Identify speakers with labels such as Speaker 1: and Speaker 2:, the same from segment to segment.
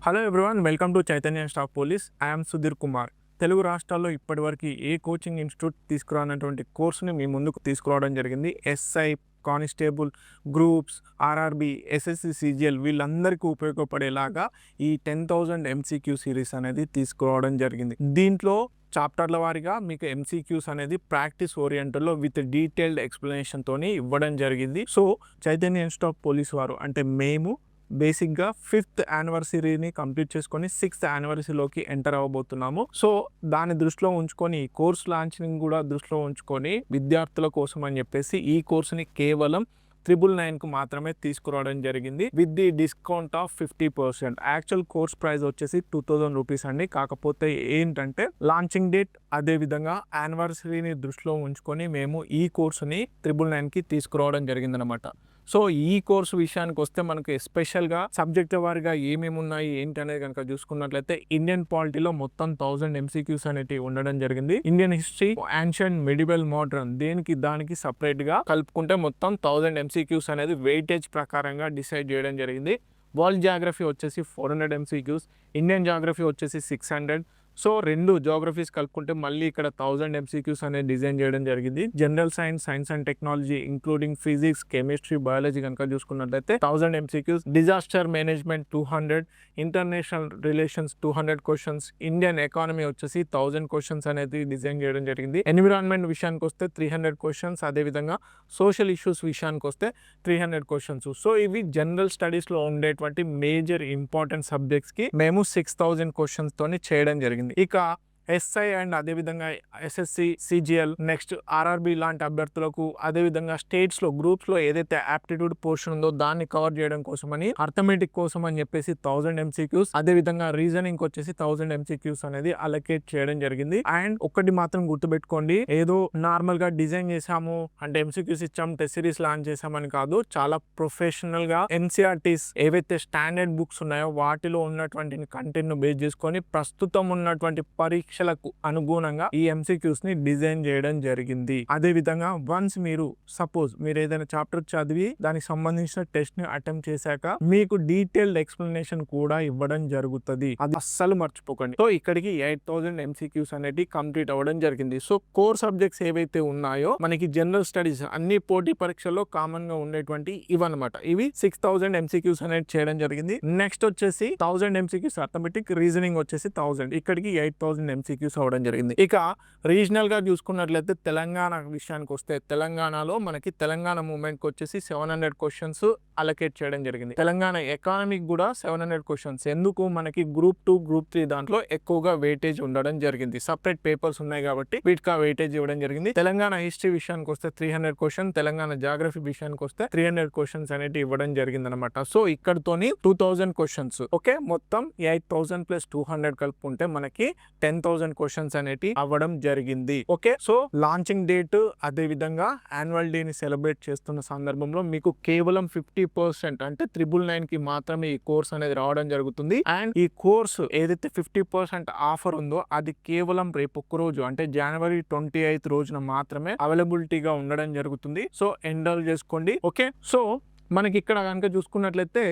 Speaker 1: Hello everyone, welcome to Chaitanya staff police. I'm Sudheer Kumar. Telugu రాష్ట్రాల్లో ఇప్పటివరకు ఏ coaching institute తీసుకురానటువంటి కోర్సుని మీ ముందుకు తీసుకురావడం జరిగింది. SI, constable, groups, RRB, SSC, CGL వీళ్ళందరికీ ఉపయోగపడేలాగా ఈ 10,000 ఎంసీక్యూ సిరీస్ అనేది తీసుకురావడం జరిగింది. దీంట్లో చాప్టర్ల వారీగా మీకు ఎంసీక్యూస్ అనేది ప్రాక్టీస్ ఓరియంటెడ్లో విత్ డీటెయిల్డ్ ఎక్స్ప్లెనేషన్తో ఇవ్వడం జరిగింది. సో చైతన్య స్టాఫ్ పోలీస్ వారు అంటే మేము బేసిక్గా 5th యానివర్సరీని కంప్లీట్ చేసుకొని 6th యానివర్సరీలోకి ఎంటర్ అవ్వబోతున్నాము. సో దాన్ని దృష్టిలో ఉంచుకొని కోర్స్ లాంచింగ్ కూడా దృష్టిలో ఉంచుకొని విద్యార్థుల కోసం అని చెప్పేసి ఈ కోర్సుని కేవలం 999కు మాత్రమే తీసుకురావడం జరిగింది with the discount of 50%. Actual course price వచ్చేసి 2000 రూపీస్ అండి. కాకపోతే ఏంటంటే లాంచింగ్ డేట్ అదేవిధంగా యానివర్సరీని దృష్టిలో ఉంచుకొని మేము ఈ కోర్సుని 999కి తీసుకురావడం జరిగిందనమాట. సో ఈ కోర్సు విషయానికి వస్తే మనకు ఎస్పెషల్గా సబ్జెక్ట్ వారిగా ఏమేమి ఉన్నాయి ఏంటి అనేది కనుక చూసుకున్నట్లయితే ఇండియన్ పాలిటీలో మొత్తం 1000 ఎంసీక్యూస్ అనేవి ఉండడం జరిగింది. Indian history, ancient, medieval, modern దానికి సపరేట్ గా కలుపుకుంటే మొత్తం 1000 ఎంసీక్యూస్ అనేది వెయిటేజ్ ప్రకారంగా డిసైడ్ చేయడం జరిగింది. వరల్డ్ జాగ్రఫీ వచ్చేసి 400 ఎంసీక్యూస్, ఇండియన్ జాగ్రఫీ వచ్చేసి 600. సో రెండు జోగ్రఫీస్ కలుపుకుంటే మళ్ళీ ఇక్కడ 1000 ఎంసీక్యూస్ అనేది డిజైన్ చేయడం జరిగింది. General science and technology including physics, chemistry, biology కనుక చూసుకున్నట్లయితే 1000 MCQs, disaster management 200, international relations 200 questions, Indian economy వచ్చేసి 1000 క్వశ్చన్స్ అనేది డిజైన్ చేయడం జరిగింది. ఎన్విరాన్మెంట్ విషయానికి వస్తే 300 క్వశ్చన్స్, అదేవిధంగా సోషల్ ఇష్యూస్ విషయానికి వస్తే 300 క్వశ్చన్స్. సో ఇవి జనరల్ స్టడీస్ లో ఉండేటువంటి మేజర్ ఇంపార్టెంట్ సబ్జెక్ట్స్ కి మేము 6000 క్వశ్చన్స్ తోని చేయడం జరిగింది. ఇక ఎస్ఐ అండ్ అదేవిధంగా ఎస్ఎస్సి, సిజిఎల్, నెక్స్ట్ ఆర్ఆర్బి లాంటి అభ్యర్థులకు అదేవిధంగా స్టేట్స్లో గ్రూప్స్లో ఏదైతే యాప్టిట్యూడ్ పోర్షన్ ఉందో దాన్ని కవర్ చేయడం కోసమని అర్థమెటిక్ కోసం అని చెప్పేసి 1000 ఎంసీక్యూస్, అదేవిధంగా రీజనింగ్ వచ్చేసి 1000 ఎంసీక్యూస్ అనేది అలొకేట్ చేయడం జరిగింది. అండ్ ఒకటి మాత్రం గుర్తుపెట్టుకోండి, ఏదో నార్మల్ గా డిజైన్ చేసాము అంటే ఎంసీక్యూస్ ఇచ్చాం, టెస్ట్ సిరీస్ లాంచ్ చేసామని కాదు. చాలా ప్రొఫెషనల్ గా ఎన్సీఆర్టీస్ ఏవైతే స్టాండర్డ్ బుక్స్ ఉన్నాయో వాటిలో ఉన్నటువంటి కంటెంట్ ను బేస్ చేసుకొని ప్రస్తుతం ఉన్నటువంటి పరీక్షలకు అనుగుణంగా ఈ ఎంసీక్యూస్ ని డిజైన్ చేయడం జరిగింది. అదే విధంగా వన్స్ మీరు సపోజ్ మీరు ఏదైనా చాప్టర్ చదివి దానికి సంబంధించిన టెస్ట్ ని అటెంప్ట్ చేశాక మీకు డీటెయిల్డ్ ఎక్స్ప్లెనేషన్ కూడా ఇవ్వడం జరుగుతుంది. అది అస్సలు మర్చిపోకండి. సో ఇక్కడికి 8000 ఎంసీక్యూస్ అనేది కంప్లీట్ అవ్వడం జరిగింది. సో కోర్ సబ్జెక్ట్స్ ఏవైతే ఉన్నాయో మనకి జనరల్ స్టడీస్ అన్ని పోటీ పరీక్షల్లో కామన్ గా ఉండేటువంటి ఇవన్నమాట. ఇవి 6000 ఎంసీక్యూస్ అనేది చేయడం జరిగింది. నెక్స్ట్ వచ్చేసి 1000 ఎంసీక్యూస్ అర్థమెటిక్, రీజనింగ్ వచ్చేసి 1000, ఇక్కడికి 8000 ఎంసీక్యూస్ అవ్వడం జరిగింది. ఇక రీజనల్ గా చూసుకున్నట్లయితే తెలంగాణ విషయానికి వస్తే తెలంగాణలో మనకి తెలంగాణ మూవ్మెంట్ కి వచ్చేసి 700 క్వశ్చన్స్ అలొకేట్ చేయడం జరిగింది. తెలంగాణ ఎకానమీకి కూడా 700 క్వశ్చన్స్. ఎందుకు మనకి గ్రూప్ 2, గ్రూప్ 3 దాంట్లో ఎక్కువగా వెయిటేజ్ ఉండడం జరిగింది. సపరేట్ పేపర్స్ ఉన్నాయి కాబట్టి వీటికి వెయిటేజ్ ఇవ్వడం జరిగింది. తెలంగాణ హిస్టరీ విషయానికి వస్తే 300 క్వశ్చన్, తెలంగాణ జాగ్రఫీ విషయానికి వస్తే 300 క్వశ్చన్స్ అనేది ఇవ్వడం జరిగింది అనమాట. So ఇక్కడతోని 2000 questions. ఓకే, మొత్తం 8000 ప్లస్ 200 కలుపుకుంటే మనకి 10,000 క్వశ్చన్స్ అనేటి అవ్వడం జరిగింది. ఓకే, సో లాంచింగ్ డేట్ అదే విధంగా యాన్యువల్ డే ని సెలబ్రేట్ చేస్తున్న సందర్భంలో మీకు కేవలం 50% అంటే 999కి మాత్రమే ఈ కోర్స్ అనేది రావడం జరుగుతుంది. అండ్ ఈ కోర్సు ఏదైతే 50% ఆఫర్ ఉందో అది కేవలం రేపు ఒక్క రోజు అంటే జనవరి 28 రోజున మాత్రమే అవైలబిలిటీగా ఉండడం జరుగుతుంది. సో ఎన్రోల్ చేసుకోండి. ఓకే, సో మనకి ఇక్కడ కనుక చూసుకున్నట్లయితే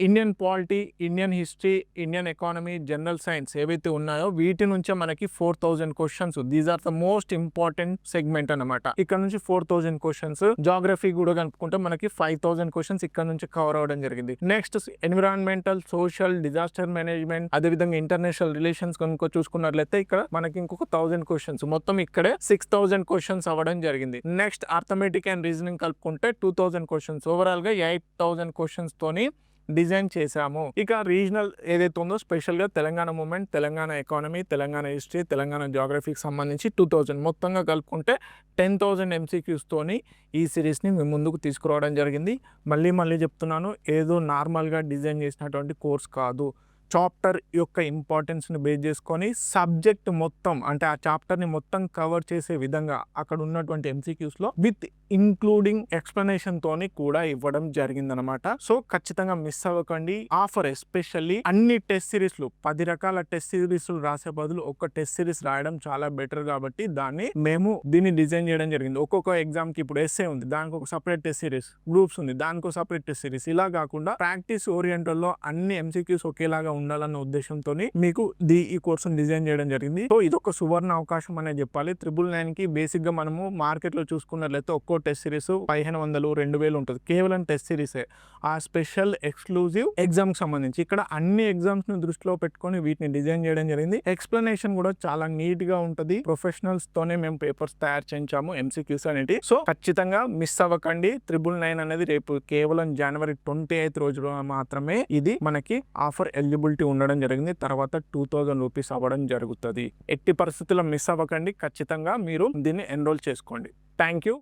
Speaker 1: Indian polity, Indian history, Indian economy, general science ఏవైతే ఉన్నాయో వీటి నుంచే మనకి 4000 questions. These are the most important segment అనమాట. ఇక్కడ నుంచి 4000 క్వశ్చన్స్. జాగ్రఫీ కూడా కనుక్కుంటే మనకి 5000 క్వశ్చన్స్ ఇక్కడ నుంచి కవర్ అవ్వడం జరిగింది. Next environmental, social, disaster management, అదేవిధంగా ఇంటర్నేషనల్ రిలేషన్స్ కనుక చూసుకున్నట్లయితే ఇక్కడ మనకి ఇంకొక 1000 క్వశ్చన్స్. మొత్తం ఇక్కడే 6000 క్వశ్చన్స్ అవ్వడం జరిగింది. నెక్స్ట్ అర్థమెటిక్ అండ్ రీజనింగ్ కలుపుకుంటే 2000 క్వశ్చన్స్. ఓవరాల్ గా 8000 క్వశ్చన్స్ తోని డిజైన్ చేశాము. ఇక రీజనల్ ఏదైతే ఉందో స్పెషల్ గా Telangana movement, Telangana economy, Telangana history, Telangana జాగ్రఫీకి సంబంధించి 2000 మొత్తంగా కలుపుకుంటే 10,000 ఎంసీక్యూస్ తోని ఈ సిరీస్ ని మేము ముందుకు తీసుకురావడం జరిగింది. మళ్ళీ చెప్తున్నాను, ఏదో నార్మల్ గా డిజైన్ చేసినటువంటి కోర్స్ కాదు. చాప్టర్ యొక్క ఇంపార్టెన్స్ని బేస్ చేసుకొని సబ్జెక్ట్ మొత్తం అంటే ఆ చాప్టర్ని మొత్తం కవర్ చేసే విధంగా అక్కడ ఉన్నటువంటి ఎంసీక్యూస్లో విత్ ఇంక్లూడింగ్ ఎక్స్ప్లెనేషన్ తోని కూడా ఇవ్వడం జరిగిందనమాట. సో ఖచ్చితంగా మిస్ అవ్వకండి. ఆఫర్ ఎస్పెషల్లీ అన్ని టెస్ట్ సిరీస్లు 10 రకాల టెస్ట్ సిరీస్లు రాసే బదులు ఒక టెస్ట్ సిరీస్ రాయడం చాలా బెటర్ కాబట్టి దీన్ని డిజైన్ చేయడం జరిగింది. ఒక్కొక్క ఎగ్జామ్ కి ఇప్పుడు ఎస్ఏ ఉంది, దానికి ఒక సపరేట్ టెస్ట్ సిరీస్, గ్రూప్స్ ఉంది, దానికి ఒక సపరేట్ టెస్ట్ సిరీస్, ఇలా కాకుండా ప్రాక్టీస్ ఓరియంటెడ్ లో అన్ని ఎంసీక్యూస్ ఒకేలాగా ఉండాలన్న ఉద్దేశంతో మీకు ఈ కోర్సును డిజైన్ చేయడం జరిగింది. సో ఇది ఒక సువర్ణ అవకాశం అనే చెప్పాలి. 999 కి బేసిక్ గా మనము మార్కెట్ లో చూసుకున్నట్లయితే ఒక్కో టెస్ట్ సిరీస్ 1500 2000 ఉంటుంది, కేవలం టెస్ట్ సిరీసే. ఆ స్పెషల్ ఎక్స్క్లూజివ్ ఎగ్జామ్ కి సంబంధించి ఇక్కడ అన్ని ఎగ్జామ్స్ ని దృష్టిలో పెట్టుకొని వీటిని డిజైన్ చేయడం జరిగింది. ఎక్స్ప్లెనేషన్ కూడా చాలా నీట్ గా ఉంటది. ప్రొఫెషనల్స్ తోనే మేము పేపర్స్ తయారు చేయించాము ఎంసీక్యూస్ అనేటి. సో ఖచ్చితంగా మిస్ అవ్వకండి. 999 అనేది రేపు కేవలం జనవరి 28 రోజులో మాత్రమే ఇది మనకి ఆఫర్ ఎలిజిబిలిటీ ఉండడం జరిగింది. తర్వాత 2000 రూపీస్ అవ్వడం జరుగుతుంది. ఎట్టి పరిస్థితుల్లో మిస్ అవ్వకండి. ఖచ్చితంగా మీరు దీన్ని ఎన్రోల్ చేసుకోండి. Thank you.